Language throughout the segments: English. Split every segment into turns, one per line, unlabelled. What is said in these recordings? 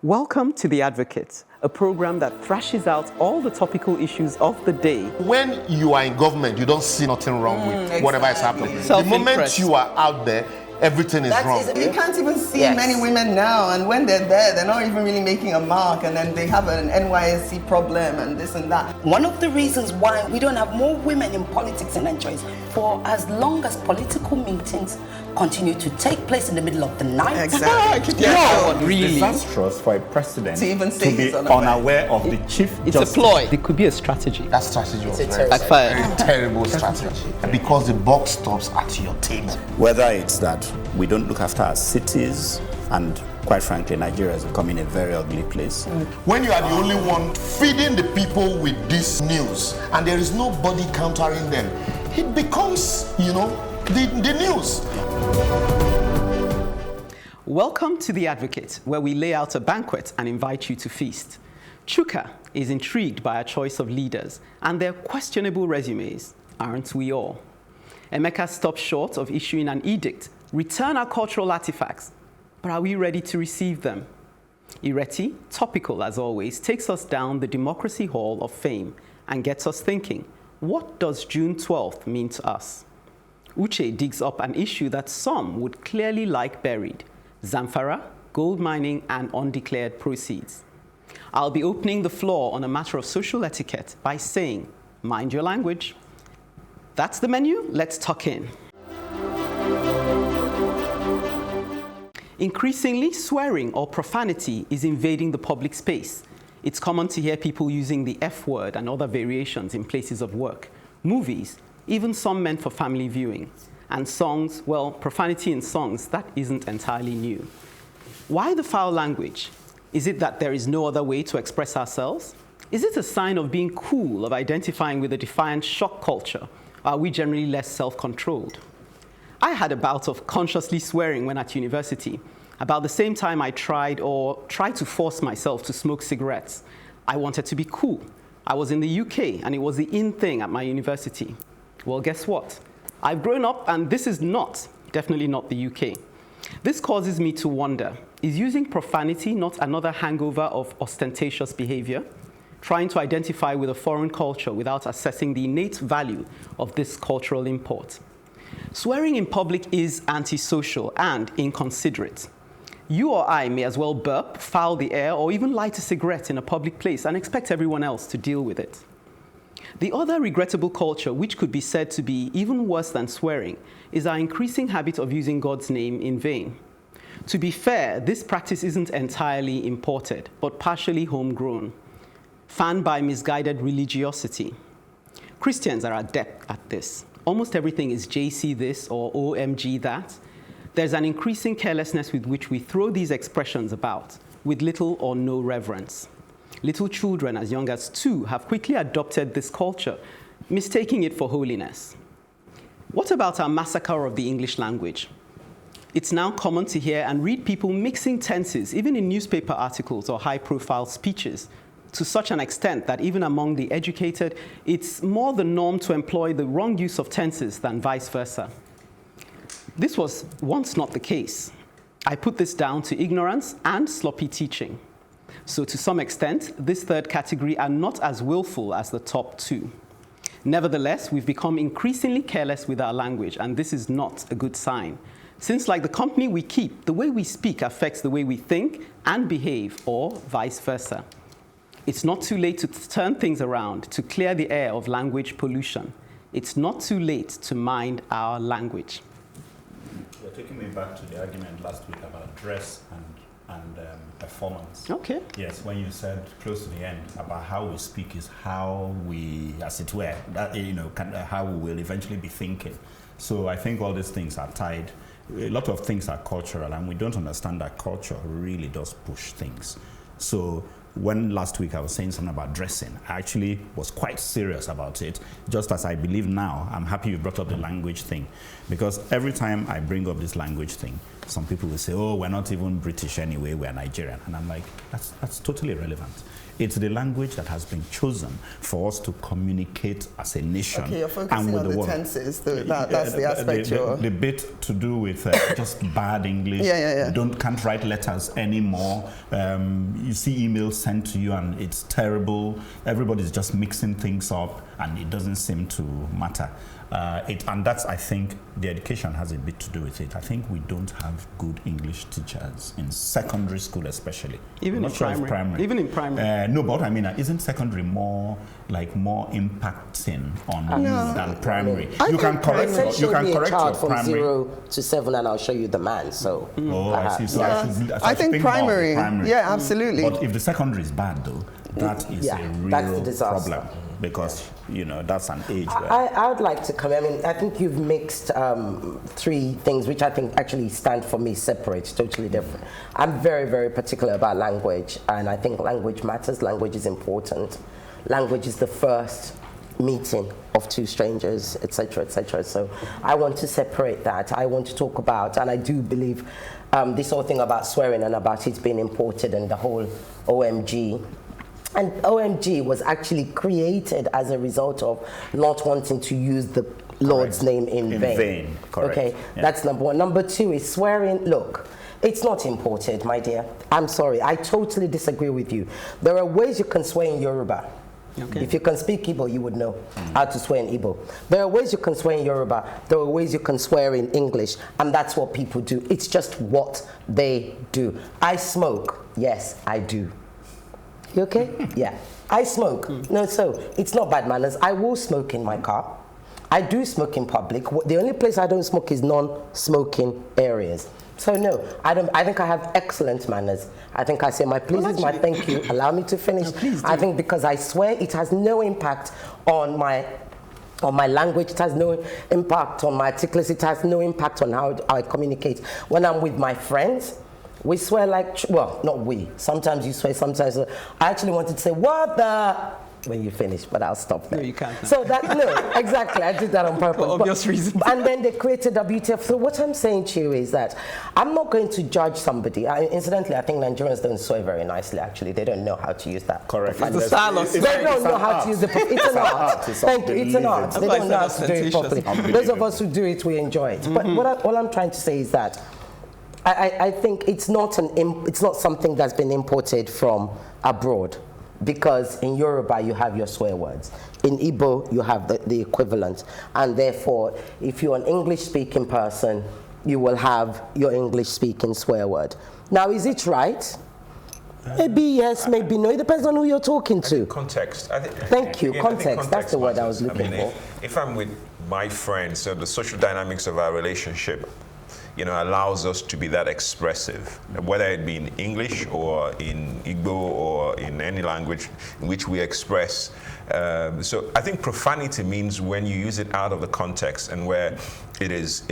Welcome to The Advocate, a program that thrashes out all the topical issues of the day.
When you are in government, you don't see nothing wrong with whatever is happening. The moment you are out there, everything is wrong.
You can't even see many women now, and when they're there, they're not even really making a mark, and then they have an NYSC problem and this and that.
One of the reasons why we don't have more women in politics in Nigeria is for as long as political meetings continue to take place in the middle of the night.
Exactly.
Really disastrous for a president
to even say
be unaware of the chief
It's
justice.
a ploy. It could be a strategy.
That strategy was very terrible strategy. Because the buck stops at your table.
Whether it's that we don't look after our cities, and quite frankly, Nigeria is becoming a very ugly place.
When you are the only one feeding the people with this news, and there is nobody countering them, it becomes, the news.
Welcome to The Advocate, where we lay out a banquet and invite you to feast. Chuka is intrigued by our choice of leaders and their questionable resumes, aren't we all? Emeka stopped short of issuing an edict, return our cultural artifacts, but are we ready to receive them? Ireti, topical as always, takes us down the Democracy Hall of Fame and gets us thinking, what does June 12th mean to us? Uche digs up an issue that some would clearly like buried: Zamfara, gold mining, and undeclared proceeds. I'll be opening the floor on a matter of social etiquette by saying, mind your language. That's the menu, let's tuck in. Increasingly, swearing or profanity is invading the public space. It's common to hear people using the F word and other variations in places of work, movies, even some meant for family viewing. And songs, well, profanity in songs, that isn't entirely new. Why the foul language? Is it that there is no other way to express ourselves? Is it a sign of being cool, of identifying with a defiant shock culture? Or are we generally less self-controlled? I had a bout of consciously swearing when at university. About the same time I tried to force myself to smoke cigarettes. I wanted to be cool. I was in the UK and it was the in thing at my university. Well, guess what? I've grown up and this is definitely not the UK. This causes me to wonder, is using profanity not another hangover of ostentatious behavior? Trying to identify with a foreign culture without assessing the innate value of this cultural import. Swearing in public is antisocial and inconsiderate. You or I may as well burp, foul the air, or even light a cigarette in a public place and expect everyone else to deal with it. The other regrettable culture, which could be said to be even worse than swearing, is our increasing habit of using God's name in vain. To be fair, this practice isn't entirely imported, but partially homegrown, fanned by misguided religiosity. Christians are adept at this. Almost everything is JC this or OMG that. There's an increasing carelessness with which we throw these expressions about, with little or no reverence. Little children as young as 2 have quickly adopted this culture, mistaking it for holiness. What about our massacre of the English language? It's now common to hear and read people mixing tenses, even in newspaper articles or high-profile speeches, to such an extent that even among the educated, it's more the norm to employ the wrong use of tenses than vice versa. This was once not the case. I put this down to ignorance and sloppy teaching. So to some extent, this third category are not as willful as the top 2. Nevertheless, we've become increasingly careless with our language, and this is not a good sign. Since, like the company we keep, the way we speak affects the way we think and behave, or vice versa. It's not too late to turn things around, to clear the air of language pollution. It's not too late to mind our language.
You're taking me back to the argument last week about dress and performance.
Okay.
Yes, when you said close to the end about how we speak is how we, as it were, how we will eventually be thinking. So I think all these things are tied. A lot of things are cultural, and we don't understand that culture really does push things. So when last week I was saying something about dressing, I actually was quite serious about it, just as I believe now. I'm happy you brought up the language thing, because every time I bring up this language thing, some people will say, oh, we're not even British anyway, we're Nigerian. And I'm like, that's totally irrelevant. It's the language that has been chosen for us to communicate as a nation.
Okay, you're focusing
and with
on the
world.
tenses. That's the aspect
the bit to do with just bad English. Can't write letters anymore. You see emails sent to you and it's terrible. Everybody's just mixing things up and it doesn't seem to matter. And that's, I think, the education has a bit to do with it. I think we don't have good English teachers in secondary school, especially.
Even in primary. Even in primary.
No, but I mean, isn't secondary more impacting on you than primary? You can correct your
child from
primary.
0 to 7, and I'll show you the man. So.
I see. So
I think primary. Yeah, absolutely.
But if the secondary is bad, though, that is a real problem. Because, that's an age where...
I would like to come in. I mean, I think you've mixed 3 things, which I think actually stand for me separate, totally different. I'm very, very particular about language, and I think language matters. Language is important. Language is the first meeting of 2 strangers, etc., etc. So I want to separate that. I want to talk about, and I do believe this whole thing about swearing and about it being imported and the whole OMG. And OMG was actually created as a result of not wanting to use the Lord's name in vain.
Correct.
Okay, that's number 1. Number 2 is swearing. Look, it's not imported, my dear. I'm sorry, I totally disagree with you. There are ways you can swear in Yoruba. Okay. If you can speak Igbo, you would know how to swear in Igbo. There are ways you can swear in Yoruba. There are ways you can swear in English. And that's what people do. It's just what they do. I smoke. Yes, I do. You okay? Yeah. I smoke. No, so it's not bad manners. I will smoke in my car. I do smoke in public. The only place I don't smoke is non-smoking areas. So no, I don't. I think I have excellent manners. I think I say my pleases, my thank you. Allow me to finish. No, I think because I swear it has no impact on my language. It has no impact on my articulacy. It has no impact on how I communicate. When I'm with my friends, we swear like, well, not we. Sometimes you swear, sometimes. I actually wanted to say, what the, when you finish, but I'll stop there.
No, you can't.
So that, no, exactly. I did that on purpose.
For obvious reasons.
And then they created a beautiful. So what I'm saying to you is that I'm not going to judge somebody. Incidentally, I think Nigerians don't swear very nicely, actually. They don't know how to use that.
Correct.
It's the style of
They don't know how to use the. It's an art. Thank you. It's an art. They don't know how to do it properly. Those of us who do it, we enjoy it. But what I'm trying to say is that I think it's not something that's been imported from abroad, because in Yoruba you have your swear words. In Igbo you have the equivalent, and therefore if you're an English-speaking person, you will have your English-speaking swear word. Now, is it right? Maybe yes, maybe no. It depends on who you're talking to.
Context.
Thank you. Context. That's the word I was looking for.
If I'm with my friends, so the social dynamics of our relationship, allows us to be that expressive, whether it be in English or in Igbo or in any language in which we express. So I think profanity means when you use it out of the context and where its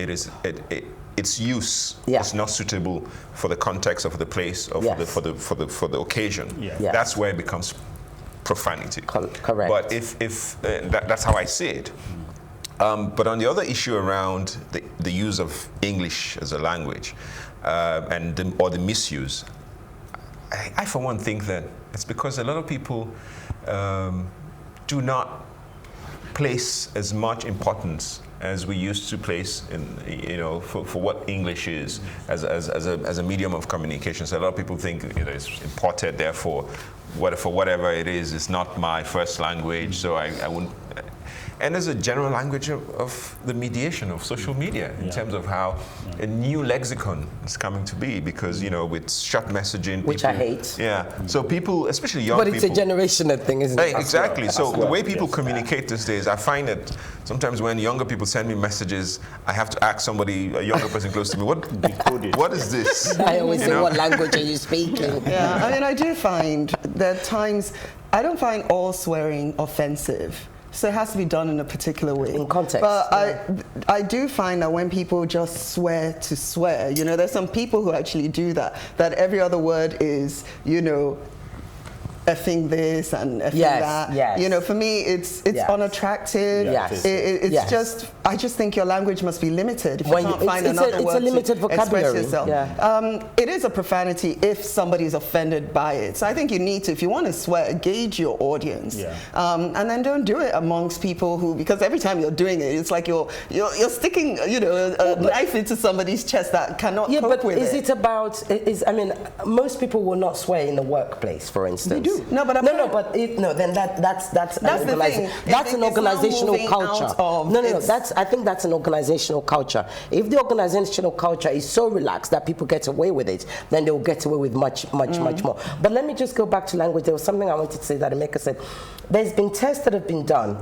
use is not suitable for the context of the place or for the occasion. That's where it becomes profanity.
Correct.
But if that's how I see it. But on the other issue around the use of English as a language or the misuse, I for one think that it's because a lot of people do not place as much importance as we used to place in, for what English is as a medium of communication. So a lot of people think it's imported, therefore, for whatever it is, it's not my first language, so I wouldn't. And there's a general language of the mediation of social media in terms of how a new lexicon is coming to be, because, with short messaging.
Which I hate.
Yeah. So people, especially young people.
But it's a generational thing, isn't it?
Exactly. So the way people communicate these days, I find that sometimes when younger people send me messages, I have to ask somebody, a younger person close to me, what is this?
I always say, what language are you speaking?
Yeah, I mean, I do find that times, I don't find all swearing offensive. So it has to be done in a particular way.
In context.
But I do find that when people just swear to swear, there's some people who actually do that every other word is, effing this and effing that.
Yes.
You know, for me, it's
Yes.
unattractive. It's just, I just think your language must be limited. If you can't find another word
a limited
to
vocabulary.
express yourself. It is a profanity if somebody's offended by it. So I think you need to, if you want to swear, gauge your audience, and then don't do it amongst people who, because every time you're doing it, it's like you're sticking, you know, a knife into somebody's chest that cannot cope with it.
Is it about? I mean, most people will not swear in the workplace, for instance.
They do. No, but
then that's an organizational culture. I think that's an organizational culture. If the organizational culture is so relaxed that people get away with it, then they will get away with much more. But let me just go back to language. There was something I wanted to say that Emeka said. There's been tests that have been done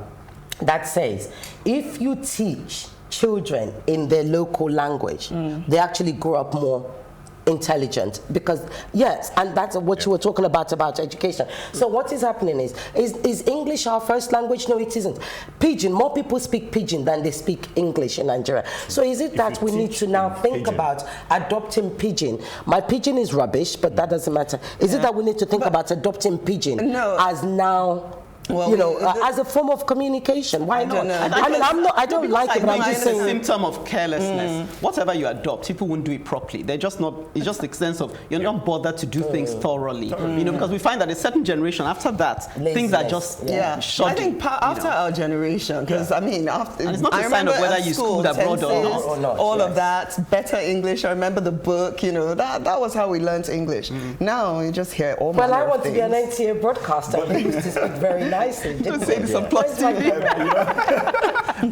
that says if you teach children in their local language, they actually grow up more intelligent, because and that's what you were talking about education. So what is happening is English our first language? No, it isn't. Pidgin, more people speak Pidgin than they speak English in Nigeria. So is it that we need to now think about adopting Pidgin? My Pidgin is rubbish, but that doesn't matter. Is it that we need to think about adopting Pidgin as now, you know, as a form of communication? Why not? I don't like it, but I'm just saying.
It's a symptom of carelessness. Whatever you adopt, people won't do it properly. They're just not, it's just the sense of you're not bothered to do things thoroughly. You know, because we find that a certain generation, after that, things are just shoddy.
I think after our generation, because I mean, after,
and it's not a sign of whether you schooled abroad or not.
All of that, better English. I remember the book, you know, that was how we learned English. Now you just hear all
Well, I want to be an NTA broadcaster. I used to speak very nice.
To say some plus TV.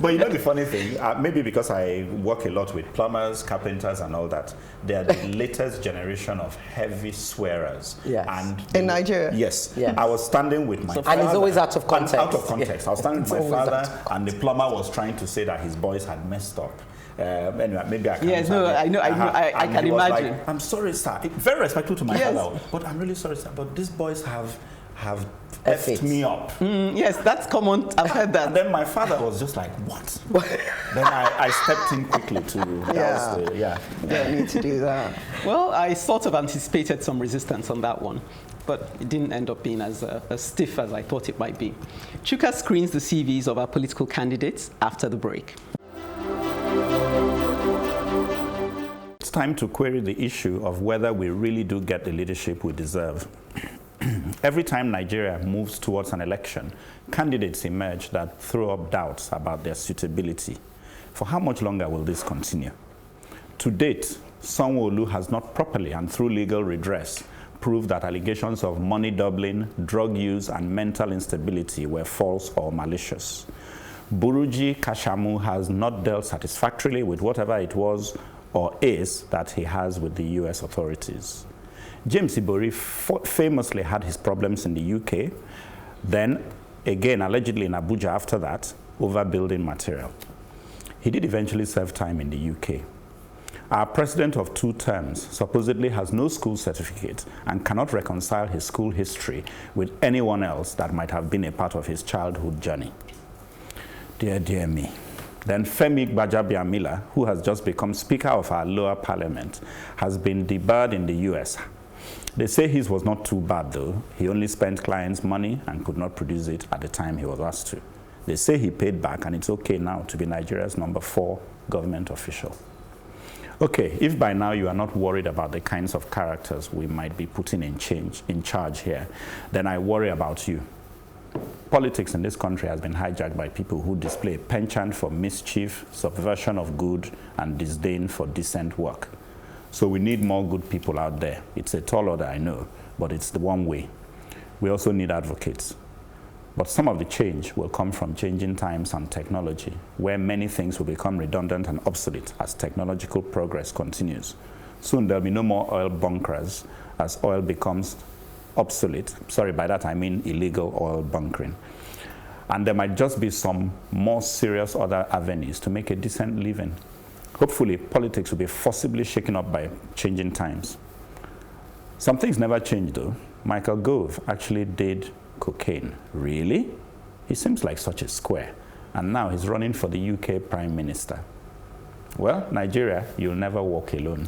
But you know the funny thing, maybe because I work a lot with plumbers, carpenters and all that, they are the latest generation of heavy swearers. And
in Nigeria?
Yes. I was standing with my father.
And it's always out of context.
Out of context. I was standing with my father and the plumber was trying to say that his boys had messed up. Anyway, maybe I can.
Yes, no, I know. I can imagine.
Like, I'm sorry, sir. Very respectful to my father, but I'm really sorry, sir. But these boys have effed me up.
Yes, that's common. I've heard that.
And then my father was just like, what? Then I stepped in quickly to
don't need to do that.
Well, I sort of anticipated some resistance on that one, but it didn't end up being as stiff as I thought it might be. Chuka screens the CVs of our political candidates after the break.
It's time to query the issue of whether we really do get the leadership we deserve. Every time Nigeria moves towards an election, candidates emerge that throw up doubts about their suitability. For how much longer will this continue? To date, Sanwo-Olu has not properly and through legal redress proved that allegations of money doubling, drug use, and mental instability were false or malicious. Buruji Kashamu has not dealt satisfactorily with whatever it was or is that he has with the US authorities. James Ibori famously had his problems in the UK, then again allegedly in Abuja after that, over building material. He did eventually serve time in the UK. Our president of 2 terms supposedly has no school certificate and cannot reconcile his school history with anyone else that might have been a part of his childhood journey. Dear, dear me. Then Femi Gbajabiamila, who has just become Speaker of our lower parliament, has been debarred in the US. They say his was not too bad though. He only spent clients' money and could not produce it at the time he was asked to. They say he paid back and it's okay now to be Nigeria's number 4 government official. Okay, if by now you are not worried about the kinds of characters we might be putting in charge here, then I worry about you. Politics in this country has been hijacked by people who display a penchant for mischief, subversion of good, and disdain for decent work. So we need more good people out there. It's a tall order, I know, but it's the one way. We also need advocates. But some of the change will come from changing times and technology, where many things will become redundant and obsolete as technological progress continues. Soon there'll be no more oil bunkers as oil becomes obsolete. Sorry, by that I mean illegal oil bunkering. And there might just be some more serious other avenues to make a decent living. Hopefully, politics will be forcibly shaken up by changing times. Some things never change though. Michael Gove actually did cocaine. Really? He seems like such a square. And now he's running for the UK Prime Minister. Well, Nigeria, you'll never walk alone.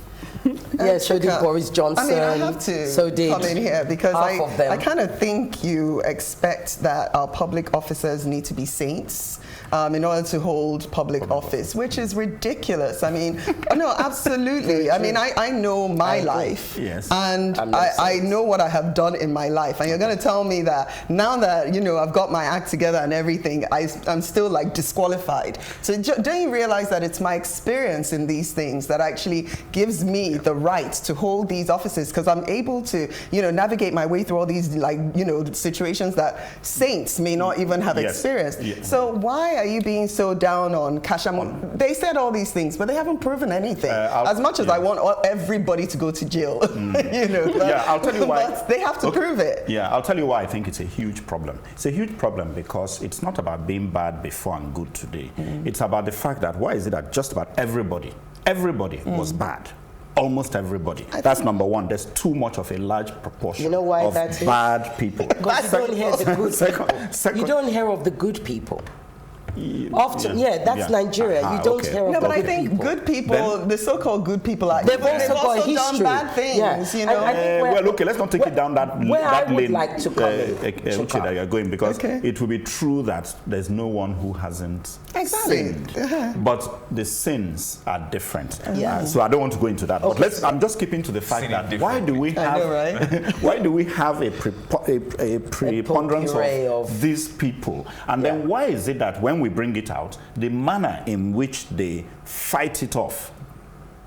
Yeah, so did
Chuka,
Boris Johnson.
I mean, I have to come in here because I kind of think you expect that our public officers need to be saints in order to hold public office, which is ridiculous. I mean, no, absolutely. I mean, I know my life, and I know what I have done in my life. And you're going to tell me that now that, you know, I've got my act together and everything, I'm still like disqualified. So don't you realize that it's my experience in these things that actually gives me the right to hold these offices, because I'm able to, you know, navigate my way through all these, like, you know, situations that saints may not even have experienced. So why are you being so down on Kashamu? They said all these things, but they haven't proven anything. As much as I want everybody to go to jail, you know,
I'll tell you why.
But they have to prove it.
Yeah, I'll tell you why I think it's a huge problem. It's a huge problem because it's not about being bad before and good today. It's about the fact that why is it that just about everybody was bad? Almost everybody. That's number one. There's too much of a large proportion of bad people.
Because you don't hear the good people. You don't hear of the good people. Often, that's Nigeria. You don't hear of
but I think good people, the so-called good people, they've also done bad things. You know.
Well, okay, let's not take it down that lane,
like to come
Uche, that you're going, because it will be true that there's no one who hasn't sinned, but the sins are different. So I don't want to go into that. But I'm just keeping to the fact that why do we have why do we have a preponderance of these people, and then why is it that when we bring it out, the manner in which they fight it off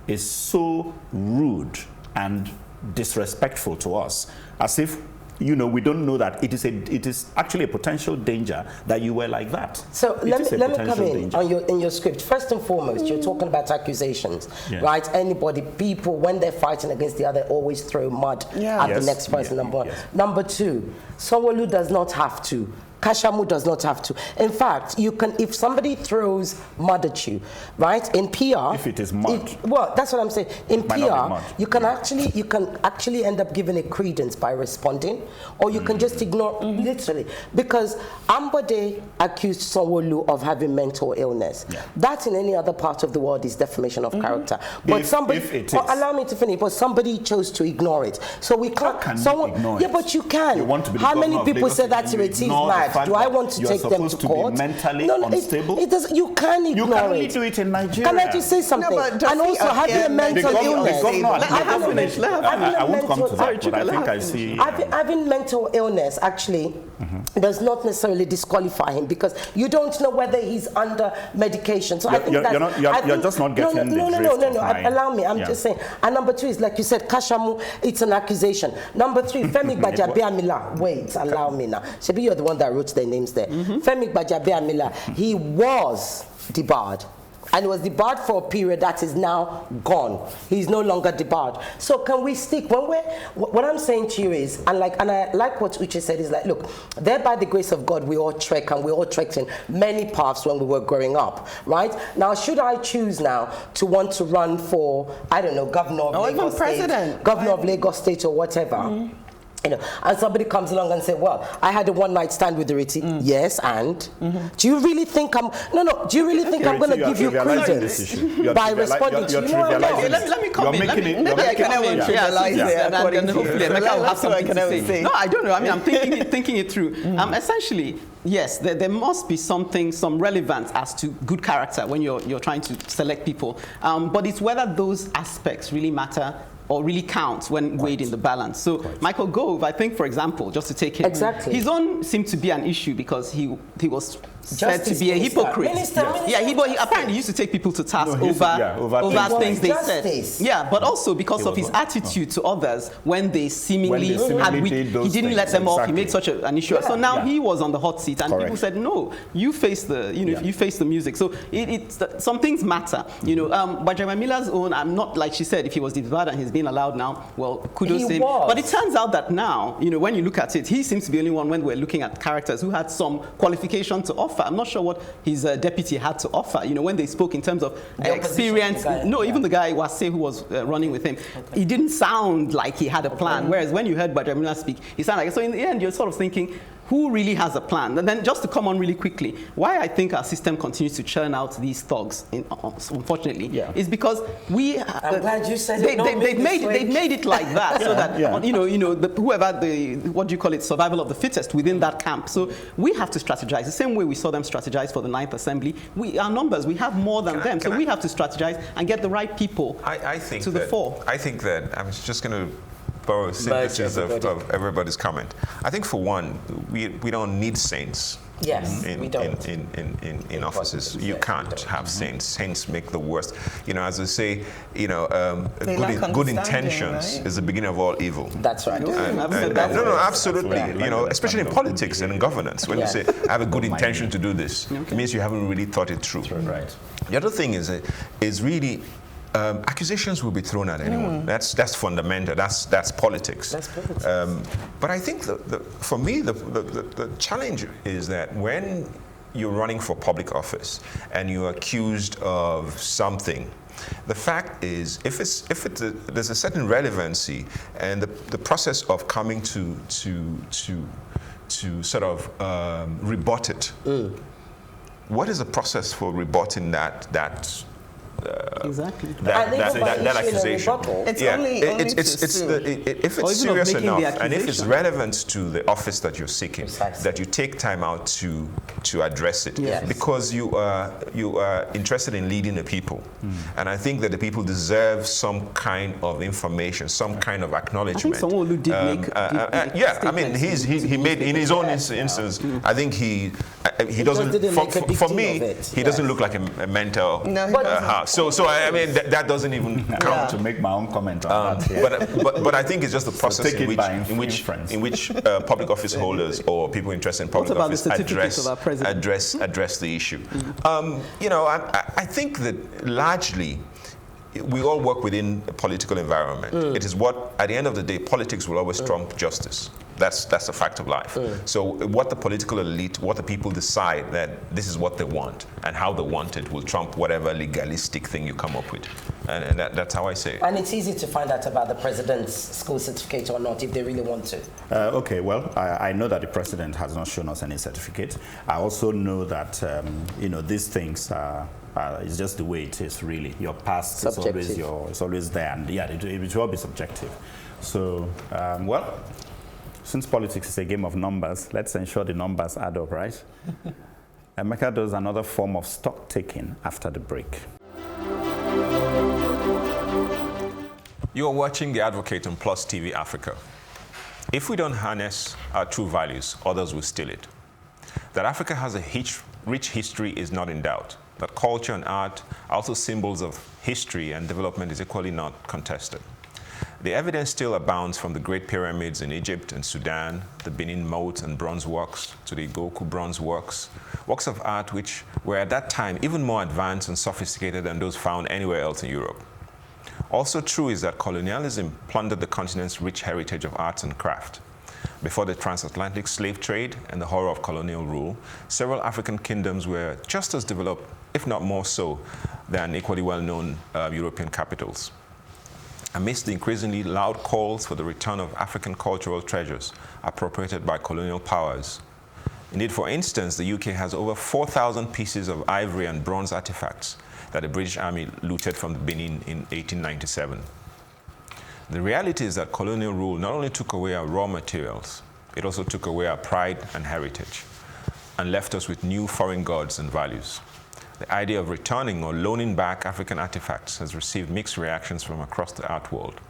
is so rude and disrespectful to us, as if, you know, we don't know that it is actually a potential danger that you were like that.
So let me come in on in your script. First and foremost, you're talking about accusations, right? Anybody, people, when they're fighting against the other, always throw mud at the next person. Number one. Number two, Sanwo-Olu does not have to. Kashamu does not have to. In fact, you can, if somebody throws mud at you, right? In PR,
if it is mud,
well, that's what I'm saying. In PR, you can actually end up giving a credence by responding, or you can just ignore literally. Because Ambode accused Sanwo-Olu of having mental illness. That in any other part of the world is defamation of character. But allow me to finish. But somebody chose to ignore it, so we can't.
Ignore it?
But you can.
You want to be
How many people say that Ireti is mad? Do I want to take them to court?
Be mentally unstable?
It does. You can ignore it.
You can only do it in Nigeria.
Can I just say something? And also having a mental illness.
I won't come to that, but I think I see.
Having mental illness actually does not necessarily disqualify him, because you don't know whether he's under medication. So I think
you're just not getting the drift.
No. Allow me. I'm just saying. And number two is, like you said, Kashamu, it's an accusation. Number three, Femi Gbajabiamila. Wait, allow me now. Shebi, you're the one that wrote their names there. Femi Gbajabiamila, he was debarred. And was debarred for a period that is now gone. He's no longer debarred. So can we stick, what I'm saying to you is, and I like what Uche said, is like, look, there by the grace of God, we all trek, and we all trekked in many paths when we were growing up, right? Now, should I choose now to want to run for, I don't know, governor of Lagos State, governor of Lagos State or whatever, you know, and somebody comes along and say, well, I had a one-night stand with Ireti. Yes, and? Do you really think I'm... No, do you really think I'm going to give you credence by responding to you?
Let me come in. Maybe I can trivialize it, and hopefully Emeka will have something to say. No, I don't know. I mean, I'm thinking it through. Essentially, yes, there must be some relevance as to good character when you're trying to select people. But it's whether those aspects really matter or really counts when weighed in the balance. So Michael Gove, I think, for example, just to take him, his own seemed to be an issue because he was said to be a hypocrite. He apparently used to take people to task over things they said. Yeah, but also because of his attitude to others when they seemingly had he didn't let them off. He made such an issue. So now he was on the hot seat, and people said, "No, you face the you face the music." So some things matter. You know, Gbajabiamila's own. I'm not, like she said, if he was debarred and he's being allowed now, well, kudos to him. But it turns out that now, you know, when you look at it, he seems to be the only one when we're looking at characters who had some qualification to offer. I'm not sure what his deputy had to offer. You know, when they spoke in terms of experience, even the guy Wase who was running with him, he didn't sound like he had a plan. Whereas when you heard Gbajabiamila speak, he sounded like. So in the end, you're sort of thinking, who really has a plan? And then just to come on really quickly, why I think our system continues to churn out these thugs, unfortunately, is because
I'm glad you said it.
They've made it like that, so that what do you call it, survival of the fittest within that camp. So we have to strategize the same way we saw them strategize for the 9th Assembly. Our numbers, we have more than them, so we have to strategize and get the right people to the fore.
I think that I'm just going to borrow a synthesis of everybody's comment. I think for one, we don't need saints.
Yes, we don't.
In offices, you can't have saints. Saints make the worst. As I say, good intentions is the beginning of all evil.
That's right.
No, absolutely. Especially in politics and in governance, when you say I have a good intention to do this, it means you haven't really thought it through.
Right.
The other thing is really. Accusations will be thrown at anyone. That's fundamental. That's politics.
That's politics.
But I think for me the challenge is that when you're running for public office and you're accused of something, the fact is there's a certain relevancy, and the process of coming to sort of rebut it. What is the process for rebutting that accusation? If it's serious enough and if it's relevant to the office that you're seeking, that you take time out to address it, because you are interested in leading the people, and I think that the people deserve some kind of information, some kind of acknowledgement.
I think Sanwo-Olu did make
he made in his own instance. I think he doesn't. For me, he doesn't look like a mental house. So I mean that doesn't even count.
To make my own comment on that.
But I think it's just the process in which public office holders or people interested in public office address the issue. I think that largely we all work within a political environment. It is what, at the end of the day, politics will always trump justice. That's a fact of life. So what the political elite, what the people decide that this is what they want and how they want it will trump whatever legalistic thing you come up with. And that's how I say it.
And it's easy to find out about the president's school certificate or not if they really want to.
Okay, well, I know that the president has not shown us any certificate. I also know that, these things it's just the way it is, really. Your past is always there, and it will be subjective. So, since politics is a game of numbers, let's ensure the numbers add up, right? Emeka does another form of stock taking after the break.
You are watching The Advocate on Plus TV Africa. If we don't harness our true values, others will steal it. That Africa has a rich history is not in doubt. That culture and art are also symbols of history, and development is equally not contested. The evidence still abounds, from the Great Pyramids in Egypt and Sudan, the Benin moat and bronze works, to the Igoku bronze works of art which were at that time even more advanced and sophisticated than those found anywhere else in Europe. Also true is that colonialism plundered the continent's rich heritage of arts and craft. Before the transatlantic slave trade and the horror of colonial rule, several African kingdoms were just as developed, if not more so, than equally well-known European capitals. Amidst the increasingly loud calls for the return of African cultural treasures appropriated by colonial powers. Indeed, for instance, the UK has over 4,000 pieces of ivory and bronze artifacts that the British Army looted from Benin in 1897. The reality is that colonial rule not only took away our raw materials, it also took away our pride and heritage, and left us with new foreign gods and values. The idea of returning or loaning back African artifacts has received mixed reactions from across the art world,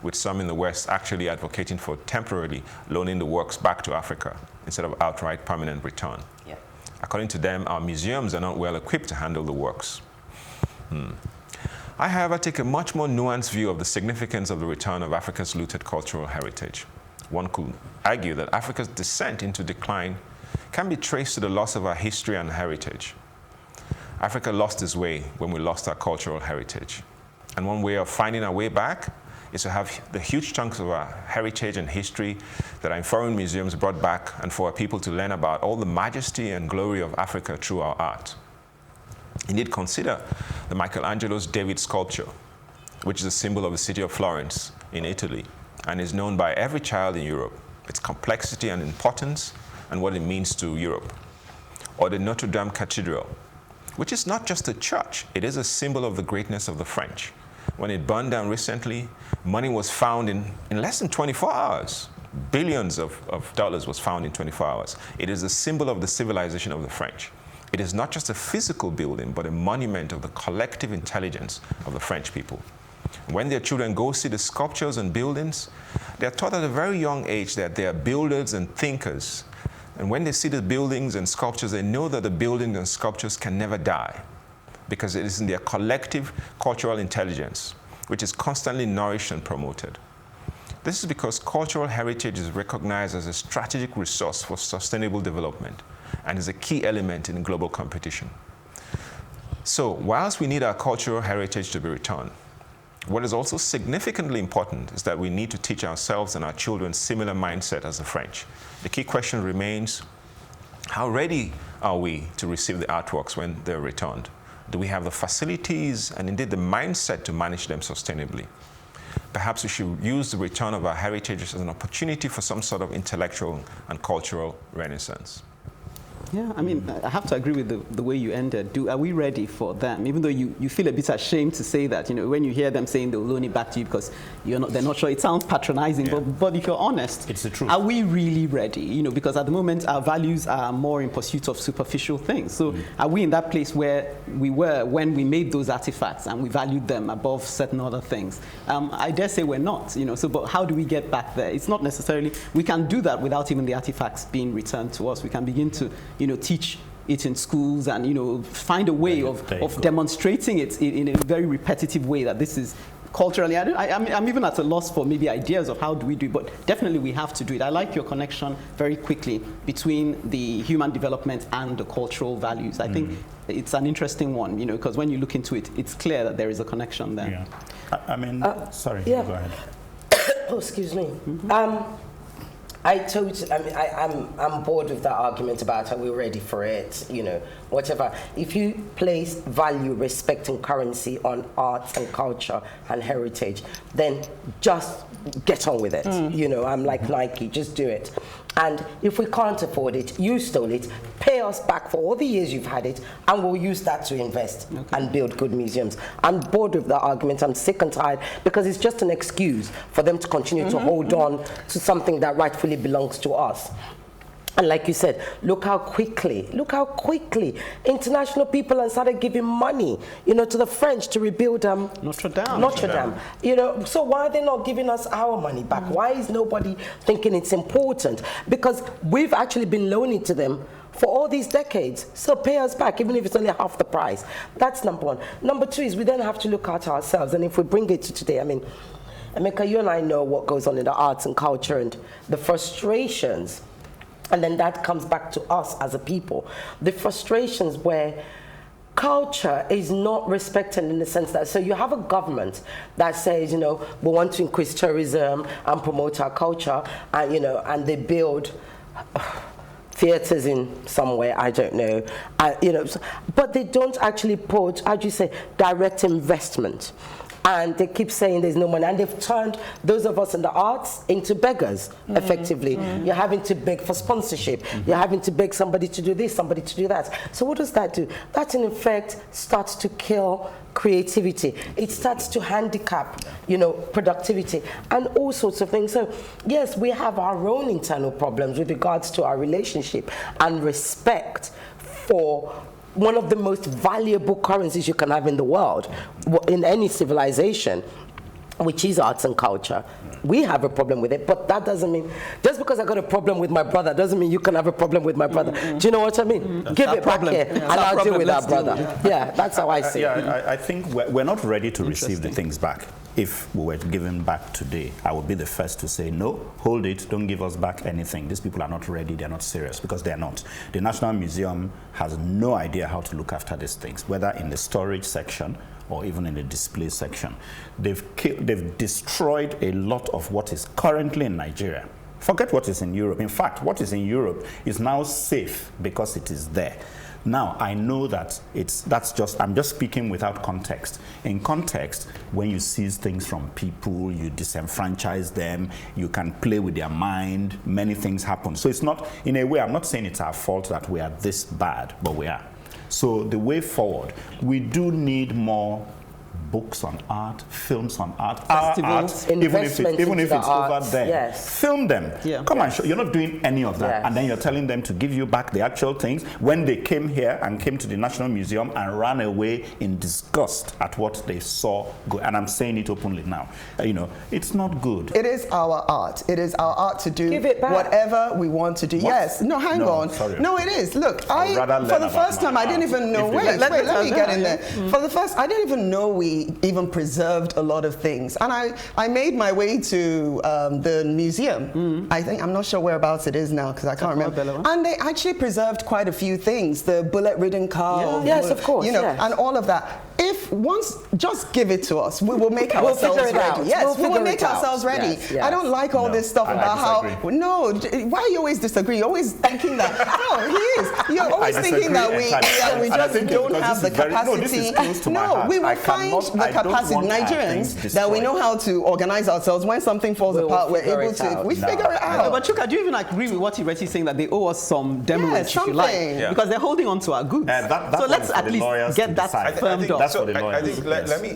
with some in the West actually advocating for temporarily loaning the works back to Africa instead of outright permanent return.
Yeah.
According to them, our museums are not well equipped to handle the works. I, however, take a much more nuanced view of the significance of the return of Africa's looted cultural heritage. One could argue that Africa's descent into decline can be traced to the loss of our history and heritage. Africa lost its way when we lost our cultural heritage. And one way of finding our way back is to have the huge chunks of our heritage and history that are in foreign museums brought back, and for our people to learn about all the majesty and glory of Africa through our art. Indeed, consider the Michelangelo's David sculpture, which is a symbol of the city of Florence in Italy, and is known by every child in Europe. Its complexity and importance and what it means to Europe. Or the Notre Dame Cathedral, which is not just a church, it is a symbol of the greatness of the French. When it burned down recently, money was found in less than 24 hours. Billions of dollars was found in 24 hours. It is a symbol of the civilization of the French. It is not just a physical building, but a monument of the collective intelligence of the French people. When their children go see the sculptures and buildings, they are taught at a very young age that they are builders and thinkers. And when they see the buildings and sculptures, they know that the buildings and sculptures can never die, because it is in their collective cultural intelligence, which is constantly nourished and promoted. This is because cultural heritage is recognized as a strategic resource for sustainable development and is a key element in global competition. So, whilst we need our cultural heritage to be returned, what is also significantly important is that we need to teach ourselves and our children similar mindset as the French. The key question remains, how ready are we to receive the artworks when they're returned? Do we have the facilities and indeed the mindset to manage them sustainably? Perhaps we should use the return of our heritage as an opportunity for some sort of intellectual and cultural renaissance.
Yeah, I mean, I have to agree with the way you ended. Are we ready for them? Even though you feel a bit ashamed to say that, when you hear them saying they'll loan it back to you because they're not sure, it sounds patronizing, yeah. but if you're honest,
it's the truth.
Are we really ready? Because at the moment our values are more in pursuit of superficial things. So are we in that place where we were when we made those artifacts and we valued them above certain other things? I dare say we're not, but how do we get back there? It's not necessarily, we can do that without even the artifacts being returned to us. We can begin to teach it in schools and, find a way of demonstrating it in a very repetitive way that this is culturally. I'm even at a loss for maybe ideas of how do we do it, but definitely we have to do it. I like your connection very quickly between the human development and the cultural values. I think it's an interesting one, because when you look into it, it's clear that there is a connection there.
Yeah. Sorry,
yeah.
go ahead.
Oh, excuse me. I'm bored with that argument about are we ready for it, whatever. If you place value, respect, and currency on arts and culture and heritage, then just get on with it. I'm like Nike, just do it. And if we can't afford it, you stole it, pay us back for all the years you've had it, and we'll use that to invest and build good museums. I'm bored with that argument. I'm sick and tired because it's just an excuse for them to continue to hold on to something that rightfully belongs to us. And like you said, look how quickly international people have started giving money, to the French to rebuild Notre Dame. So why are they not giving us our money back? Why is nobody thinking it's important? Because we've actually been loaning to them for all these decades. So pay us back, even if it's only half the price. That's number one. Number two is we then have to look at ourselves. And if we bring it to today, Emeka, you and I know what goes on in the arts and culture and the frustrations. And then that comes back to us as a people. The frustrations where culture is not respected in the sense that, so you have a government that says, we want to increase tourism and promote our culture, and, and they build theaters in somewhere, I don't know, but they don't actually put, direct investment. And they keep saying there's no money. And they've turned those of us in the arts into beggars, effectively. You're having to beg for sponsorship. You're having to beg somebody to do this, somebody to do that. So what does that do? That, in effect, starts to kill creativity. It starts to handicap, productivity and all sorts of things. So, yes, we have our own internal problems with regards to our relationship and respect for one of the most valuable currencies you can have in the world, in any civilization, which is arts and culture. We have a problem with it, but that doesn't mean, just because I got a problem with my brother doesn't mean you can have a problem with my brother. Do you know what I mean? Give it back here, and I'll deal with our brother. Yeah, that's how I see it.
I think we're not ready to receive the things back. If we were given back today, I would be the first to say, no, hold it, don't give us back anything. These people are not ready, they're not serious, because they're not. The National Museum has no idea how to look after these things, whether in the storage section or even in the display section. They've destroyed a lot of what is currently in Nigeria. Forget what is in Europe. In fact, what is in Europe is now safe because it is there.
Now, I know that I'm just speaking without context. In context, when you seize things from people, you disenfranchise them, you can play with their mind, many things happen. So it's not, in a way, I'm not saying it's our fault that we are this bad, but we are. So the way forward, we do need more books on art, films on art,
festivals,
art, even if it's over there.
Yes.
Film them.
Yeah.
Come on, you're not doing any of that.
Yes.
And then you're telling them to give you back the actual things when they came here and came to the National Museum and ran away in disgust at what they saw go. And I'm saying it openly now. It's not good.
It is our art. It is our art to do whatever we want to do.
What?
Yes. No, hang on.
Sorry.
No, it is. Look, for the first time, I didn't even know. Wait, let me get in there. For the first, I didn't even know we even preserved a lot of things. And I made my way to the museum. I'm not sure whereabouts it is now because I can't remember. And they actually preserved quite a few things. The bullet-ridden car.
Yes, of course.
And all of that. Just give it to us. We will make ourselves ready. Yes, we will make ourselves ready.
Yes.
I don't like all this stuff about how, why you always disagree? You're always thinking that, no, he is. You're always thinking that we just don't have the capacity. No, we will find the capacity. Nigerians, that we know how to organize ourselves. When something falls apart, we're able to, we figure it out.
But Chuka, do you even agree with what Ireti is saying, that they owe us some demurrage, if you like?
Yeah.
Because they're holding on to our goods. So let's at least get that firmed up.
So I think let me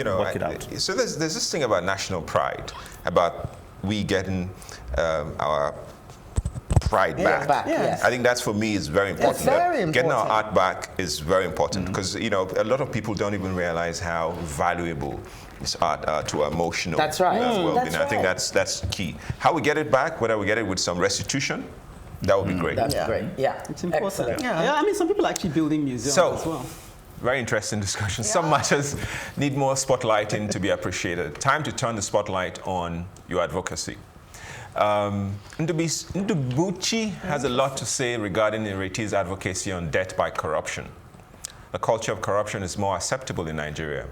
work it out. So there's this thing about national pride, about we getting our pride back.
Yes.
I think that's, for me, is very important.
It's very important.
Getting our art back is very important because a lot of people don't even realize how valuable this art to our emotional well-being. I think that's key. How we get it back, whether we get it with some restitution, that would be great.
That's great. Yeah,
it's important.
Excellent.
Yeah, I mean, some people are actually building museums as well.
Very interesting discussion. Some matters need more spotlighting to be appreciated. Time to turn the spotlight on your advocacy. Ndubuchi has a lot to say regarding Ireti's advocacy on death by corruption. The culture of corruption is more acceptable in Nigeria.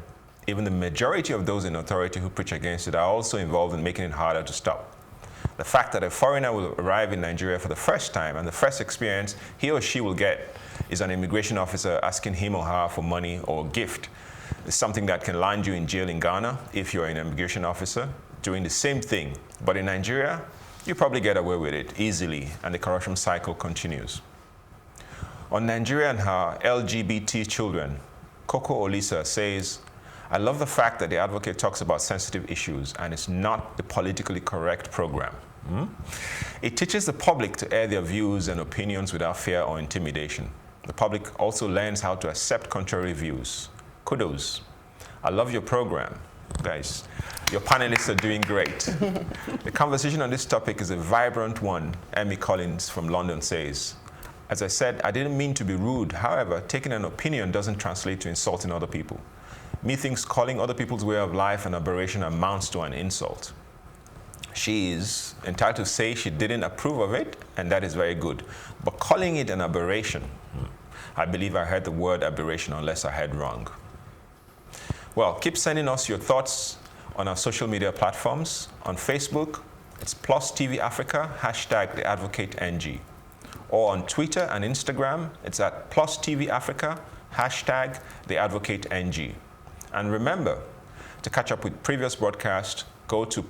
Even the majority of those in authority who preach against it are also involved in making it harder to stop. The fact that a foreigner will arrive in Nigeria for the first time and the first experience he or she will get is an immigration officer asking him or her for money or a gift is something that can land you in jail in Ghana if you're an immigration officer doing the same thing. But in Nigeria, you probably get away with it easily and the corruption cycle continues. On Nigeria and her LGBT children, Coco Olisa says, I love the fact that the advocate talks about sensitive issues and it's not the politically correct program. It teaches the public to air their views and opinions without fear or intimidation. The public also learns how to accept contrary views. Kudos. I love your program, guys. Your panelists are doing great. The conversation on this topic is a vibrant one, Emmy Collins from London says. As I said, I didn't mean to be rude. However, taking an opinion doesn't translate to insulting other people. Methinks calling other people's way of life an aberration amounts to an insult. She is entitled to say she didn't approve of it, and that is very good. But calling it an aberration, I believe I heard the word aberration unless I heard wrong. Well, keep sending us your thoughts on our social media platforms. On Facebook, it's +TV Africa, #TheAdvocateNG. Or on Twitter and Instagram, it's at +TV Africa, #TheAdvocateNG. And remember, to catch up with previous broadcasts, go to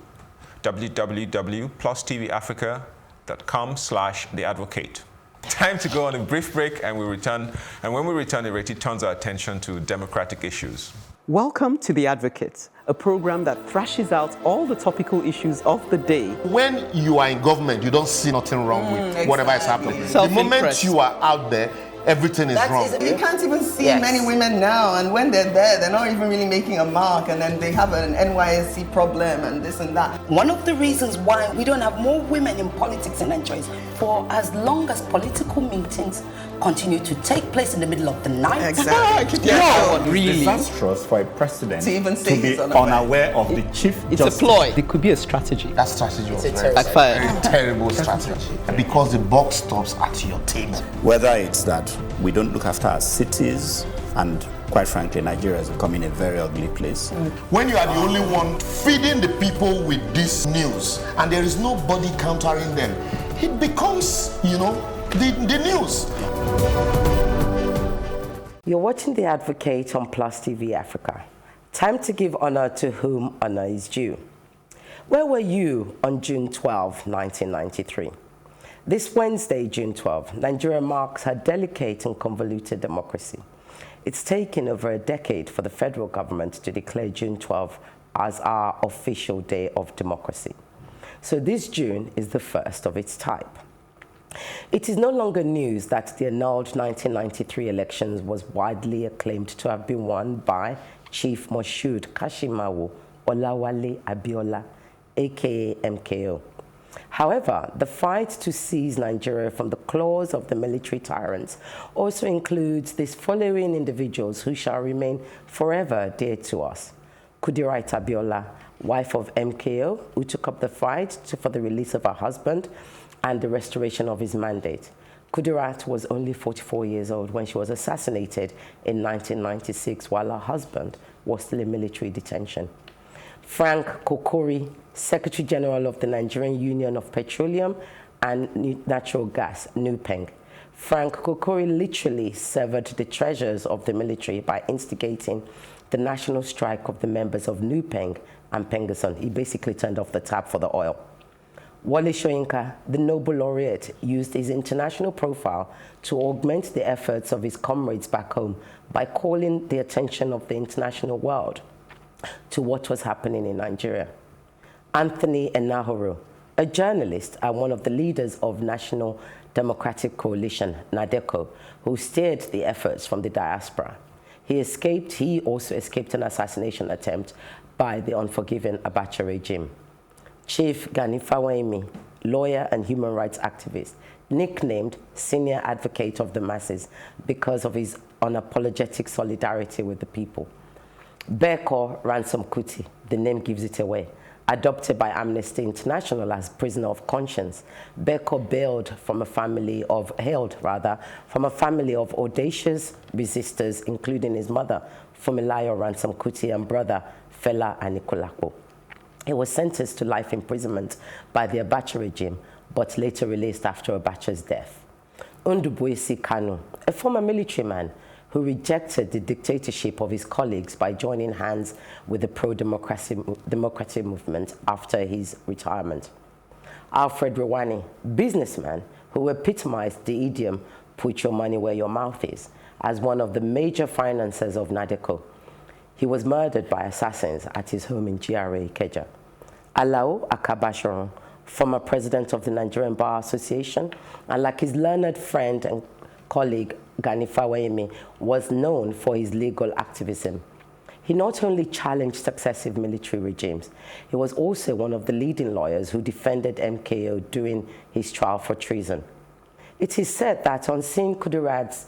www.plustvafrica.com/theadvocate. Time to go on a brief break and we return. And when we return, Ireti turns our attention to democratic issues.
Welcome to The Advocate, a program that thrashes out all the topical issues of the day.
When you are in government, you don't see nothing wrong with whatever is happening. The moment you are out there, everything is wrong.
You can't even see many women now, and when they're there, they're not even really making a mark, and then they have an NYSC problem and this and that.
One of the reasons why we don't have more women in politics in Nigeria is for as long as political meetings continue to take place in the middle of the night.
Exactly.
It's disastrous for a president
to even say
be unaware of the chief
justice. It's a ploy. It could be a strategy.
That strategy was
very
terrible strategy. Because the buck stops at your table.
Whether it's that we don't look after our cities, and quite frankly, Nigeria is becoming a very ugly place.
When you are the only one feeding the people with this news, and there is nobody countering them, it becomes, the news.
You're watching The Advocate on Plus TV Africa. Time to give honor to whom honor is due. Where were you on June 12, 1993? This Wednesday, June 12, Nigeria marks her delicate and convoluted democracy. It's taken over a decade for the federal government to declare June 12 as our official day of democracy. So this June is the first of its type. It is no longer news that the annulled 1993 elections was widely acclaimed to have been won by Chief Moshood Kashimawo Olawale Abiola, aka MKO. However, the fight to seize Nigeria from the claws of the military tyrants also includes these following individuals who shall remain forever dear to us. Kudirat Abiola, wife of MKO, who took up the fight for the release of her husband and the restoration of his mandate. Kudirat was only 44 years old when she was assassinated in 1996 while her husband was still in military detention. Frank Kokori, Secretary General of the Nigerian Union of Petroleum and Natural Gas, NUPENG. Frank Kokori literally severed the treasures of the military by instigating the national strike of the members of NUPENG and Pengasson. He basically turned off the tap for the oil. Wale Soyinka, the Nobel laureate, used his international profile to augment the efforts of his comrades back home by calling the attention of the international world to what was happening in Nigeria. Anthony Enahoro, a journalist and one of the leaders of National Democratic Coalition, NADECO, who steered the efforts from the diaspora. He also escaped an assassination attempt by the unforgiving Abacha regime. Chief Gani Fawemi, lawyer and human rights activist, nicknamed Senior Advocate of the Masses because of his unapologetic solidarity with the people. Beko Ransom Kuti, the name gives it away, adopted by Amnesty International as prisoner of conscience. Beko hailed from a family of audacious resistors, including his mother, Fumilayo Ransom Kuti, and brother, Fela Anikulapo. He was sentenced to life imprisonment by the Abacha regime, but later released after Abacha's death. Ndubuisi Kanu, a former military man who rejected the dictatorship of his colleagues by joining hands with the pro-democracy movement after his retirement. Alfred Rwani, businessman who epitomized the idiom, "put your money where your mouth is," as one of the major financiers of NADECO. He was murdered by assassins at his home in GRA Ikeja. Alao Akabashoron, former president of the Nigerian Bar Association, and like his learned friend and colleague Gani Fawemi, was known for his legal activism. He not only challenged successive military regimes, he was also one of the leading lawyers who defended MKO during his trial for treason. It is said that on seeing Kudirat's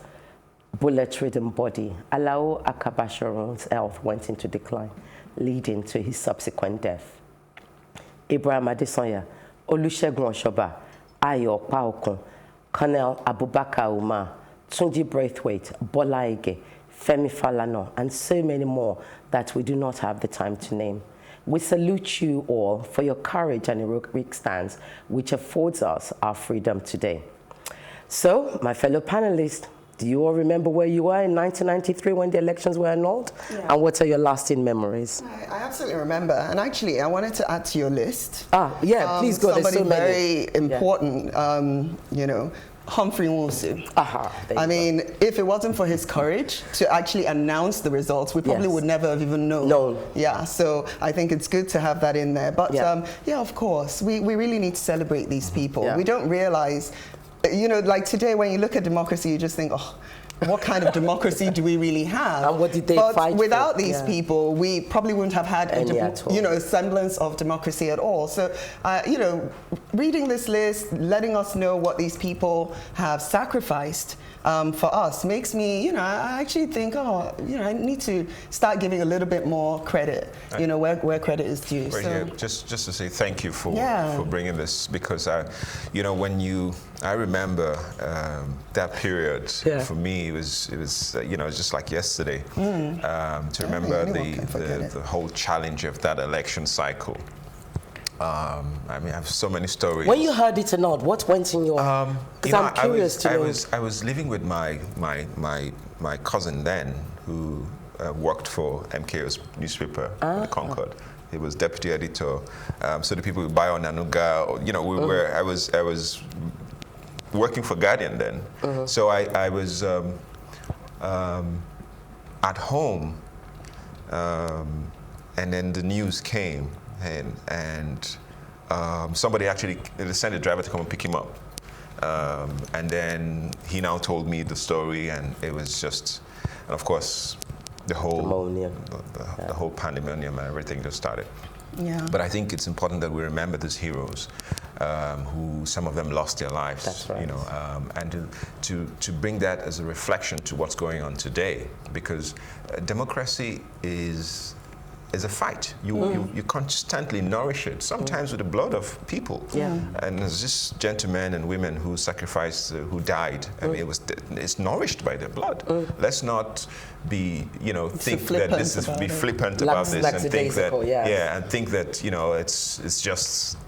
bullet-ridden body, Alao Akabashoron's health went into decline, leading to his subsequent death. Ibrahim Adesanya, Olusegun Oshoba, Ayo Paokun, Colonel Abubakar Umar, Tunji Braithwaite, Bola Ige, Femi Falana, and so many more that we do not have the time to name. We salute you all for your courage and heroic stance, which affords us our freedom today. So, my fellow panelists, do you all remember where you were in 1993 when the elections were annulled? Yeah. And what are your lasting memories?
I absolutely remember. And actually, I wanted to add to your list.
Yeah, please go.
Somebody
so
very important, Humphrey Nwosu. I mean, if it wasn't for his courage to actually announce the results, we probably would never have even known.
No.
Yeah, so I think it's good to have that in there. But yeah, of course, we really need to celebrate these people. Yeah. We don't realize, like today when you look at democracy, you just think, oh, what kind of democracy do we really have?
And what did they fight for?
Without these people, we probably wouldn't have had a semblance of democracy at all. So, reading this list, letting us know what these people have sacrificed for us makes me, I actually think, I need to start giving a little bit more credit, where credit is due.
So, just to say thank you for bringing this, because, I remember that period for me. It was just like yesterday to remember the whole challenge of that election cycle. I mean, I have so many stories.
When you heard it or not, what went in your? Because I'm curious to know.
I was living with my cousin then, who worked for MKO's newspaper, the Concord. He was deputy editor. So the people would buy on Nanuga, or, you know, I was working for Guardian then. So I was at home, and then the news came, and somebody actually sent a driver to come and pick him up. And then he now told me the story, and it was just, and of course, the whole the whole pandemonium and everything just started.
Yeah.
But I think it's important that we remember these heroes, who some of them lost their lives.
That's right.
You know, and to bring that as a reflection to what's going on today, because democracy is a fight. You constantly nourish it, sometimes with the blood of people.
Yeah.
And there's just gentlemen and women who sacrificed, who died. I mean, it's nourished by their blood. Let's not be, you know, think that this is flippant about this and think that and think that, you know, it's just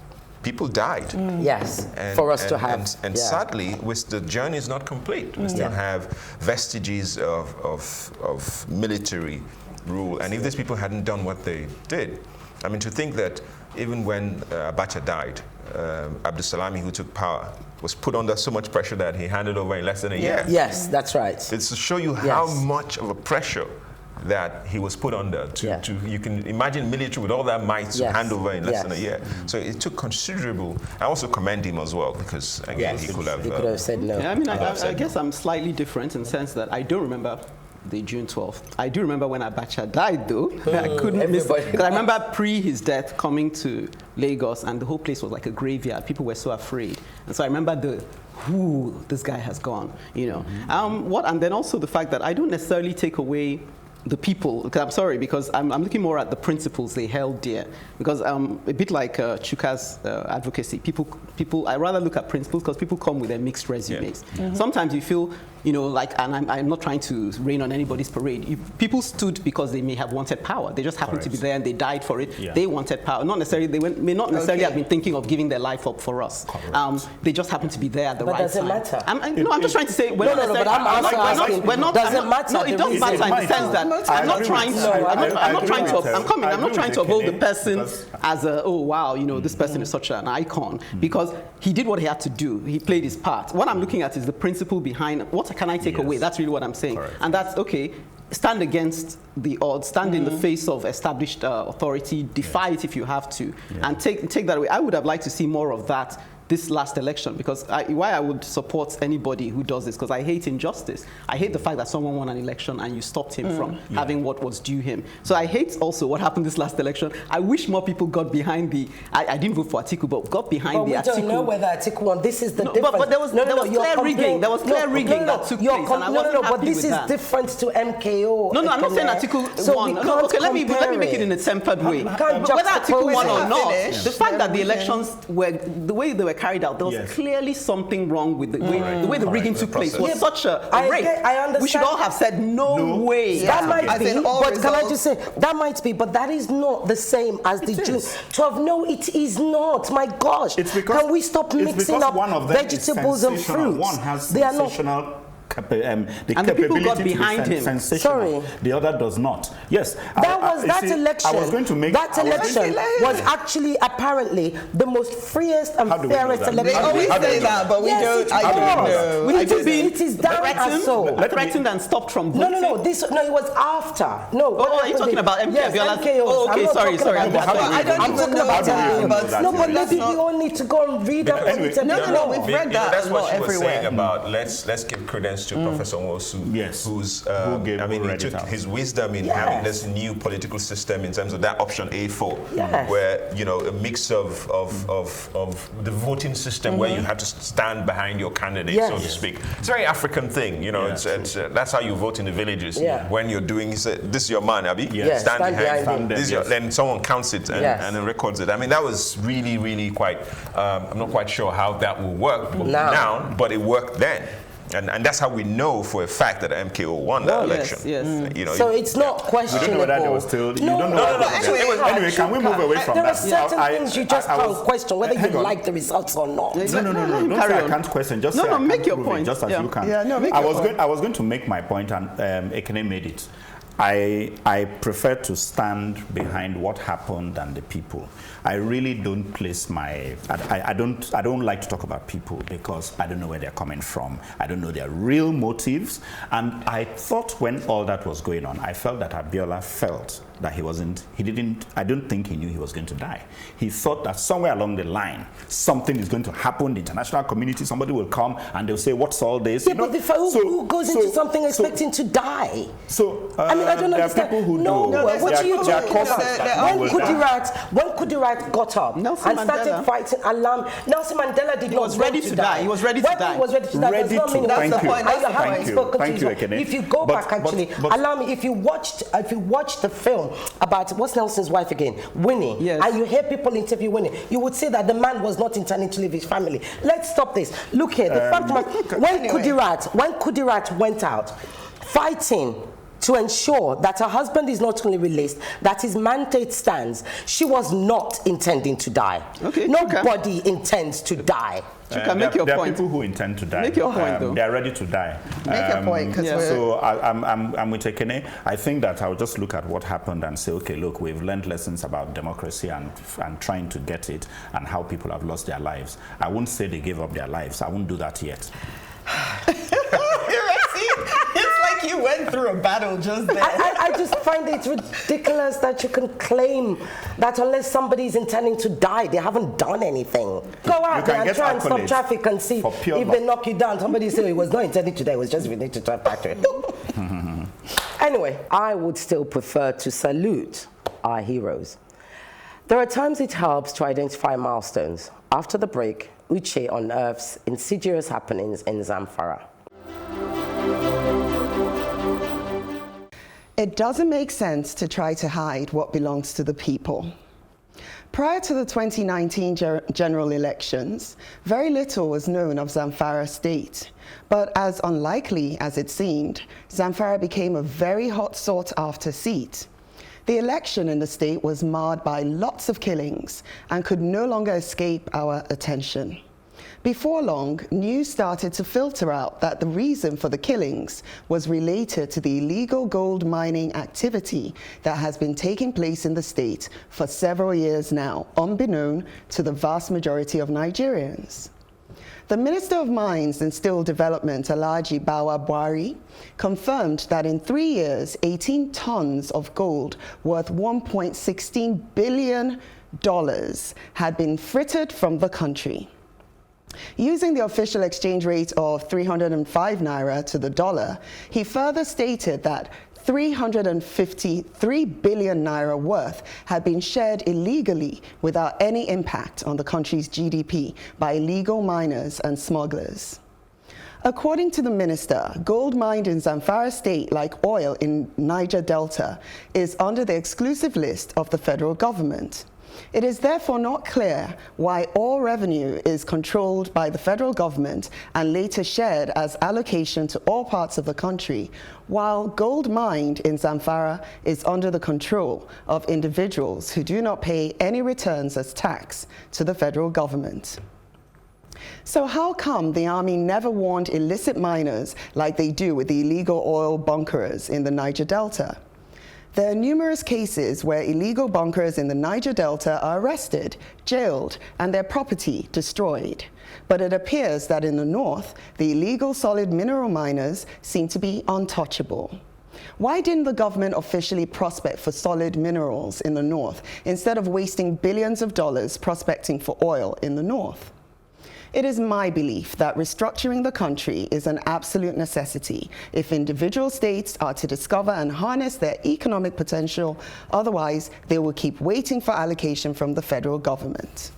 people died.
Yes, for us to have.
And sadly, the journey is not complete. We still have vestiges of military rule, and if these people hadn't done what they did, I mean, to think that even when Abacha died, Abdulsalami, who took power, was put under so much pressure that he handed over in less than a year.
Yes, that's right.
It's to show you how much of a pressure that he was put under. You can imagine military with all that might to hand over in less than a year. So it took considerable. I also commend him as well, because again, he could have
said no.
Yeah, I mean, I guess I'm slightly different in the sense that I don't remember the June 12th. I do remember when Abacha died, though. I couldn't miss it. Because I remember pre his death coming to Lagos, and the whole place was like a graveyard. People were so afraid. And so I remember this guy has gone, you know. And then also the fact that I don't necessarily take away the people, because I'm sorry, because I'm looking more at the principles they held dear. Because a bit like Chuka's advocacy, people, I rather look at principles, because people come with their mixed resumes. Sometimes you feel, you know, like, and I'm not trying to rain on anybody's parade. People stood because they may have wanted power. They just happened to be there and they died for it. They wanted power. Not necessarily, may not necessarily have been thinking of giving their life up for us. They just happened to be there at the right time.
But does it matter?
I'm just trying to say, we're not
but I'm also asking, does it matter?
No, it does matter in the sense that I'm not trying to uphold the person as a, oh wow, you know, this person is such an icon, because he did what he had to do. He played his part. What I'm looking at is the principle behind what can I take away. That's really what I'm saying. And that's okay. Stand against the odds, stand in the face of established authority, defy it if you have to, and take that away. I would have liked to see more of that this last election, because why I would support anybody who does this, because I hate injustice. I hate the fact that someone won an election and you stopped him from having what was due him. So I hate also what happened this last election. I wish more people got behind I didn't vote for Atiku, but got behind the Atiku.
We don't know whether Atiku won. This is the difference.
But there was clear rigging. There was clear rigging that took place, and I wasn't happy
but this is different to MKO.
No, I'm not saying Atiku won. Okay, let me make it in a tempered way. But whether Atiku won or not, the fact that the elections were the way they were carried out, there was clearly something wrong with the way the rigging took place. Was such a rape.
I understand.
We should all have said no way.
That might be, but can I just say, that might be, but that is not the same as the June 12. No, it is not. My gosh. Can we stop mixing up vegetables and fruits?
One has sensational
and the people got behind him.
Sorry.
The other does not. Yes.
That election.
I was going to make
that election was actually apparently the most freest and fairest election.
They always say that, but we don't. I don't know.
We need to be.
It is down as so.
Threatened and stopped from voting.
No. It was after. No.
Oh, are you talking about MK?
Yes, MKO.
Oh, okay. Sorry.
I don't even know about
MKO. No, but maybe you all need to go and read up on it.
No. We've read that.
That's what she was saying about let's give credence to Professor Nwosu, who's he took his wisdom in having this new political system in terms of that option A4, where a mix of the voting system where you have to stand behind your candidate, so to speak. It's a very African thing, that's how you vote in the villages. When you're doing this is your man, Abi. Stand behind him. Then someone counts it and then records it. I mean, that was really quite. I'm not quite sure how that will work now, but it worked then. And that's how we know for a fact that MKO won that election.
Yes.
You know,
so it's not questionable.
We don't know whether there was still.
No,
Anyway, can we move away from
there
that?
There are certain things you just can't question whether you like the results or not.
No. Don't say I can't question. Just say
make your point.
Just as you can.
Yeah, no, make your point.
I was going to make my point, and Ekene made it. I prefer to stand behind what happened and the people. I really don't place my. I don't like to talk about people because I don't know where they're coming from. I don't know their real motives. And I thought when all that was going on, I felt that Abiola felt that I don't think he knew he was going to die. He thought that somewhere along the line, something is going to happen, the international community, somebody will come and they'll say, what's all this?
Yeah, but who goes into something expecting to die?
I mean, I
don't understand.
There are people who
do. What do you when Kudirat got up and started fighting alarm, Nelson Mandela did not
ready to die. He was ready to die.
He was ready to die.
Ready to. Thank you, Ekene.
If you go back, actually, allow me. If you watched the film about what's Nelson's wife again, Winnie, and you hear people interview Winnie, you would say that the man was not intending to leave his family. Let's stop this. Look here, the fact that when Kudirat went out fighting to ensure that her husband is not only released, that his mandate stands, she was not intending to die.
Okay,
Nobody intends to die.
Chuka, make your point.
There are people who intend to die.
Make your point, though.
They are ready to die.
Make your point.
So I'm with Ekene. I think that I'll just look at what happened and say, okay, look, we've learned lessons about democracy and trying to get it and how people have lost their lives. I won't say they gave up their lives. I won't do that yet.
You went through a battle just there.
I just find it ridiculous that you can claim that unless somebody is intending to die, they haven't done anything. Go out there and try and stop traffic and see if they knock you down. Somebody say it was not intended to die, it was just related to a factory. Anyway, I would still prefer to salute our heroes. There are times it helps to identify milestones. After the break, Uche unearths insidious happenings in Zamfara.
It doesn't make sense to try to hide what belongs to the people. Prior to the 2019 general elections, very little was known of Zamfara state. But as unlikely as it seemed, Zamfara became a very hot sought-after seat. The election in the state was marred by lots of killings and could no longer escape our attention. Before long, news started to filter out that the reason for the killings was related to the illegal gold mining activity that has been taking place in the state for several years now, unbeknown to the vast majority of Nigerians. The Minister of Mines and Steel Development, Alhaji Bawa Buhari, confirmed that in 3 years, 18 tons of gold worth $1.16 billion had been frittered from the country. Using the official exchange rate of 305 naira to the dollar, he further stated that 353 billion naira worth had been shared illegally without any impact on the country's GDP by illegal miners and smugglers. According to the minister, gold mined in Zamfara state, like oil in Niger Delta, is under the exclusive list of the federal government. It is therefore not clear why all revenue is controlled by the federal government and later shared as allocation to all parts of the country, while gold mined in Zamfara is under the control of individuals who do not pay any returns as tax to the federal government. So how come the army never warned illicit miners like they do with the illegal oil bunkerers in the Niger Delta? There are numerous cases where illegal bunkers in the Niger Delta are arrested, jailed, and their property destroyed. But it appears that in the north, the illegal solid mineral miners seem to be untouchable. Why didn't the government officially prospect for solid minerals in the north instead of wasting billions of dollars prospecting for oil in the north? It is my belief that restructuring the country is an absolute necessity if individual states are to discover and harness their economic potential. Otherwise, they will keep waiting for allocation from the federal government.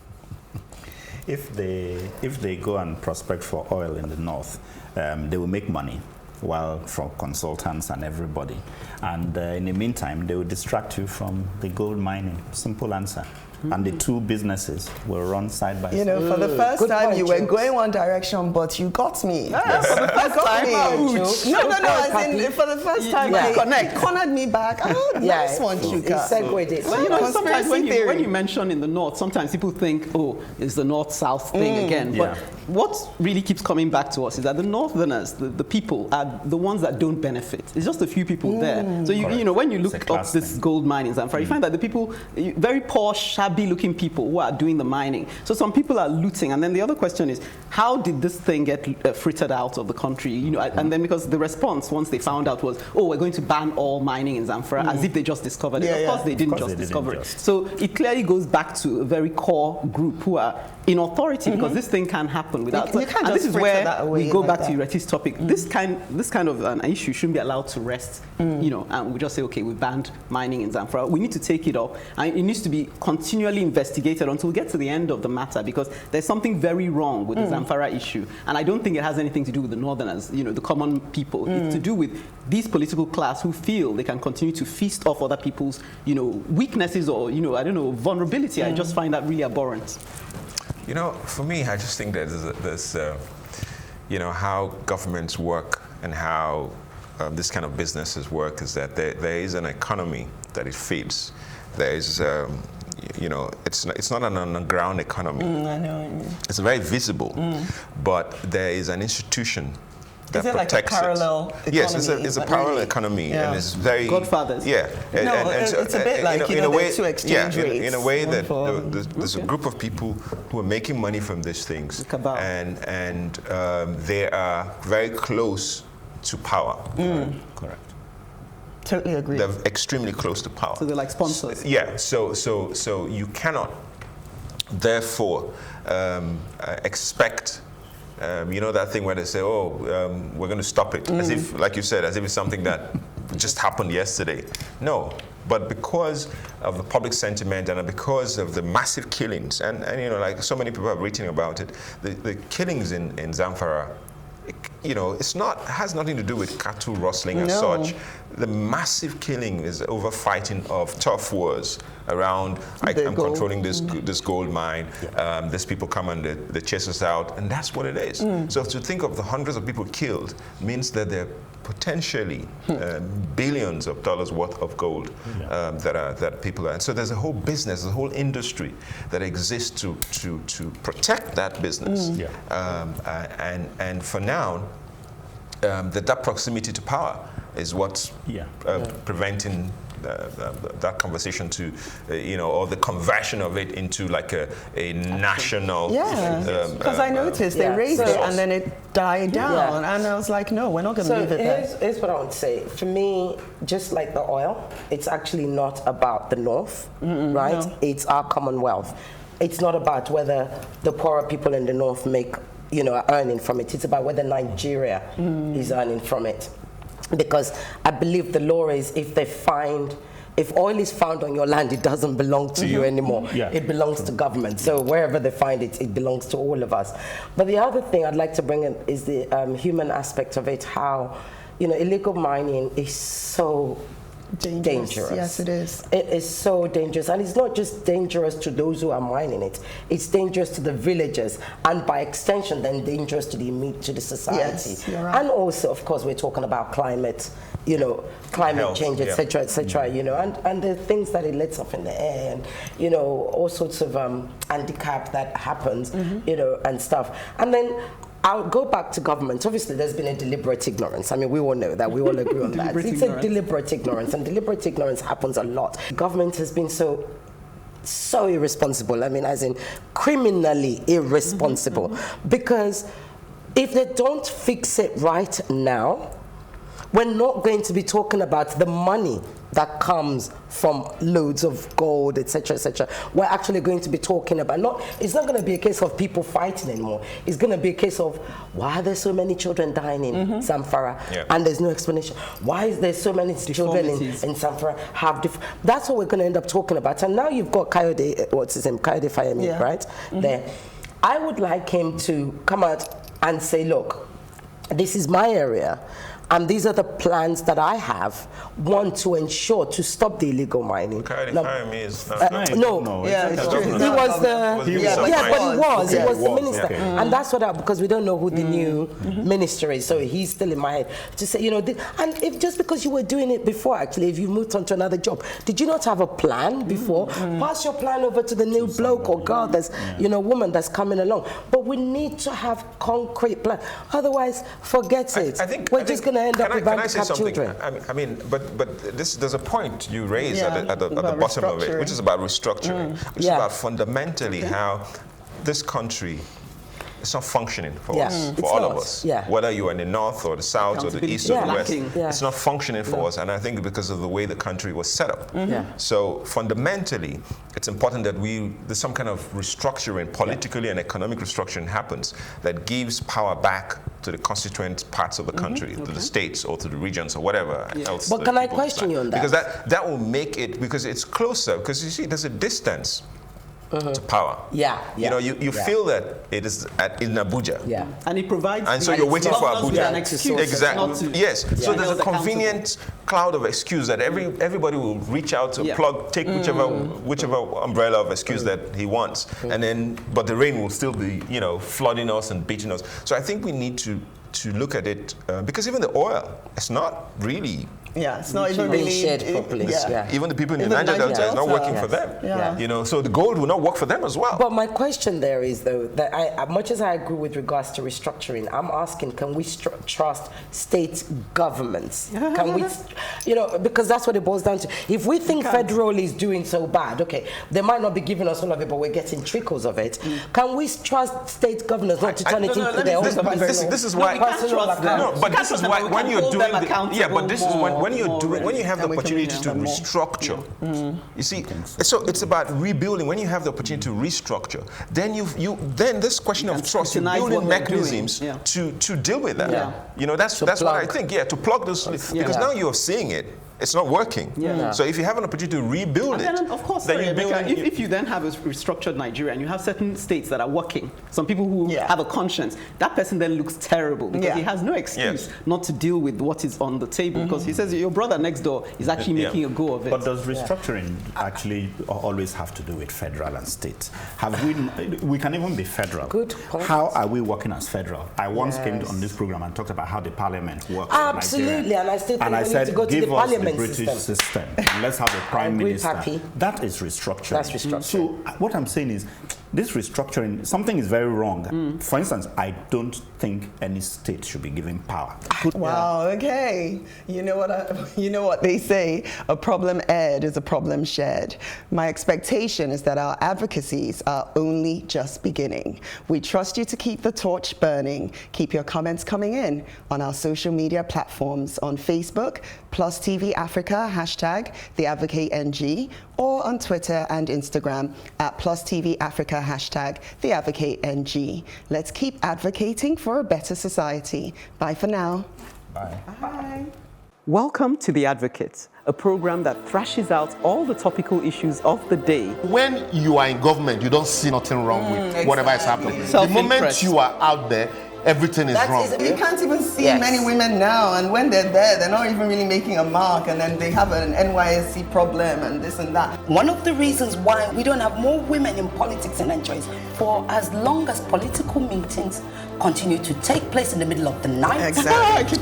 If they go and prospect for oil in the north, they will make money, while from consultants and everybody. And in the meantime, they will distract you from the gold mining. Simple answer. and the two businesses will run side by side.
You know, for the first time you were going one direction, but you got me. Yes. For the first time. No, as in, for the first time, you cornered me back. Oh, nice one, Chuka.
Segued it.
Well, you know, sometimes when you mention in the North, sometimes people think, oh, it's the North-South thing again. But what really keeps coming back to us is that the Northerners, the people, are the ones that don't benefit. It's just a few people there. So, you know, when you look up this gold mine in Zamfara, you find that the people, very poor, shabby-looking people who are doing the mining. So some people are looting. And then the other question is, how did this thing get frittered out of the country? You know, and then because the response, once they found out, was, oh, we're going to ban all mining in Zamfara, as if they just discovered it. Of course they didn't just discover it. So it clearly goes back to a very core group who are in authority, because this thing can happen without.
You can't
and
just
this is where we go
like
back to Ireti's topic. This kind of an issue shouldn't be allowed to rest. You know, and we just say, okay, we banned mining in Zamfara. We need to take it up, and it needs to be continually investigated until we get to the end of the matter, because there's something very wrong with the Zamfara issue, and I don't think it has anything to do with the Northerners, you know, the common people. It's to do with these political class who feel they can continue to feast off other people's, you know, weaknesses or, you know, I don't know, vulnerability. I just find that really abhorrent.
You know, for me, I just think that there's you know, how governments work and how this kind of businesses work is that there is an economy that it feeds. There is, you know, it's not an underground economy.
I know what you mean.
It's very visible, but there is an institution that protects
like a parallel economy?
Yes, it's a parallel economy, and it's very
Godfathers.
Yeah,
it's a bit like, you know, the two exchange rates.
in a way that there's a group of people who are making money from these things, and they are very close to power.
Correct.
Totally agree.
They're extremely close to power.
So they're like sponsors.
Yeah. So you cannot, therefore, expect. You know that thing where they say, "Oh, we're going to stop it," as if, like you said, as if it's something that just happened yesterday. No, but because of the public sentiment and because of the massive killings, and you know, like so many people have written about it, the killings in Zamfara, you know, has nothing to do with cattle rustling as such. The massive killing is over fighting of tough wars around, I'm controlling this gold mine, these people come and they chase us out, and that's what it is. So to think of the hundreds of people killed means that they're potentially billions of dollars worth of gold that people are. And so there's a whole business, a whole industry that exists to protect that business. And for now, that proximity to power is what's preventing that conversation to, you know, or the conversion of it into like a national.
Because I noticed they raised it and then it died down, and I was like, no, we're not going to leave it there.
Here's what I would say. For me, just like the oil, it's actually not about the North, right? No. It's our Commonwealth. It's not about whether the poorer people in the North make, you know, are earning from it. It's about whether Nigeria is earning from it. Because I believe the law is if oil is found on your land, it doesn't belong to you anymore. It belongs to government. So wherever they find it, it belongs to all of us. But the other thing I'd like to bring in is the human aspect of it, how, you know, illegal mining is so dangerous.
Yes, it is.
It is so dangerous, and it's not just dangerous to those who are mining it. It's dangerous to the villagers, and by extension, then dangerous to the society.
Yes, you're right.
And also, of course, we're talking about climate, you know, climate change, etc., etc. You know, and the things that it lets off in the air, and you know, all sorts of handicap that happens, you know, and stuff, and then. I'll go back to government. Obviously, there's been a deliberate ignorance. I mean, we all know that. We all agree on that. It's a deliberate ignorance, and deliberate ignorance happens a lot. Government has been so irresponsible. I mean, as in criminally irresponsible. Because if they don't fix it right now, we're not going to be talking about the money that comes from loads of gold, etc., etc. We're actually going to be talking about it's not going to be a case of people fighting anymore. It's going to be a case of why are there so many children dying in Zamfara and there's no explanation. Why is there so many children in Zamfara that's what we're going to end up talking about. And now you've got Kayode, what's his name? Kayode Fayemi, right? There. I would like him to come out and say, look, this is my area. and these are the plans that I have, one, to ensure to stop the illegal mining.
No,
it's true. He was the he was the minister, and that's what because we don't know who the new minister is, so he's still in my head. To say, and if just because you were doing it before, actually, if you moved on to another job, did you not have a plan before? Pass your plan over to the new bloke or girl that's woman that's coming along. But we need to have concrete plan. Otherwise, forget it.
I think
we're just going to end up with handicapped children.
I mean, but there's a point you raise at the bottom of it, which is about restructuring, which is about fundamentally how this country is not functioning for us, for all of us. Whether you are in the north or the south or the east or the west, it's not functioning for us. And I think because of the way the country was set up. So fundamentally, it's important that there's some kind of restructuring, politically and economic restructuring happens that gives power back to the constituent parts of the country, to the states or to the regions or whatever else.
But can I question you on that?
Because that will make it, because it's closer, because you see there's a distance to power. You feel that it is in Abuja.
And it provides.
And so you're waiting for Abuja.
Exactly.
Yes. So there's a convenient cloud of excuse that everybody will reach out to take whichever umbrella of excuse that he wants, and then but the rain will still be flooding us and beating us. So I think we need to look at it because even the oil, it's not really.
It's not even
being shared properly.
Even the people in the Niger Delta, it's not working for them. So the gold will not work for them as well.
But my question there is, though, that much as I agree with regards to restructuring, I'm asking, can we trust state governments? Can we, because that's what it boils down to. If we think federal is doing so bad, okay, they might not be giving us all of it, but we're getting trickles of it. Can we trust state governors not to turn it into their own?
This is why. But this is why when you're doing but this is when you have the opportunity to restructure, you see, so it's about rebuilding. When you have the opportunity to restructure, then then this question of trust, you building mechanisms to deal with that. That's what I think. To plug those, because now you're seeing it. It's not working. So if you have an opportunity to rebuild
then, of course, if you then have a restructured Nigeria and you have certain states that are working, some people who have a conscience, that person then looks terrible because he has no excuse not to deal with what is on the table because he says your brother next door is actually making a go of it.
But does restructuring actually always have to do with federal and state? We can even be federal.
Good point.
How are we working as federal? I once came on this program and talked about how the parliament works.
Absolutely, and I still think we need to go to the parliament.
The British system. And let's have a prime minister.
Happy.
That is restructuring.
That's restructuring.
So what I'm saying is, this restructuring, something is very wrong. For instance, I don't think any state should be given power.
Wow. Okay. You know what they say: a problem aired is a problem shared. My expectation is that our advocacies are only just beginning. We trust you to keep the torch burning. Keep your comments coming in on our social media platforms on Facebook, Plus TV Africa, #TheAdvocateNG, or on Twitter and Instagram at Plus TV Africa, #TheAdvocateNG. Let's keep advocating for a better society. Bye for now.
Bye.
Bye.
Welcome to The Advocate, a program that thrashes out all the topical issues of the day.
When you are in government, you don't see nothing wrong with whatever is happening. The moment you are out there, everything is wrong.
You can't even see many women now, and when they're there, they're not even really making a mark, and then they have an NYSC problem and this and that.
One of the reasons why we don't have more women in politics in Nigeria is for as long as political meetings continue to take place in the middle of the night.
Exactly.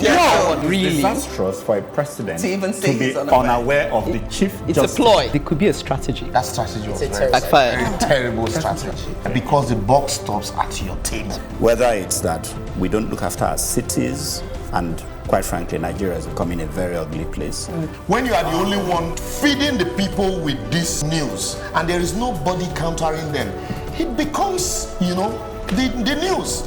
Really?
Disastrous for a president
to even say
to be unaware of the chief
It's
justice.
a ploy. It could be a strategy.
That strategy was
It's a
very terrible strategy because the buck stops at your table.
Whether it's that we don't look after our cities, and quite frankly, Nigeria is becoming a very ugly place.
When you are the only one feeding the people with this news and there is nobody countering them, it becomes, the news.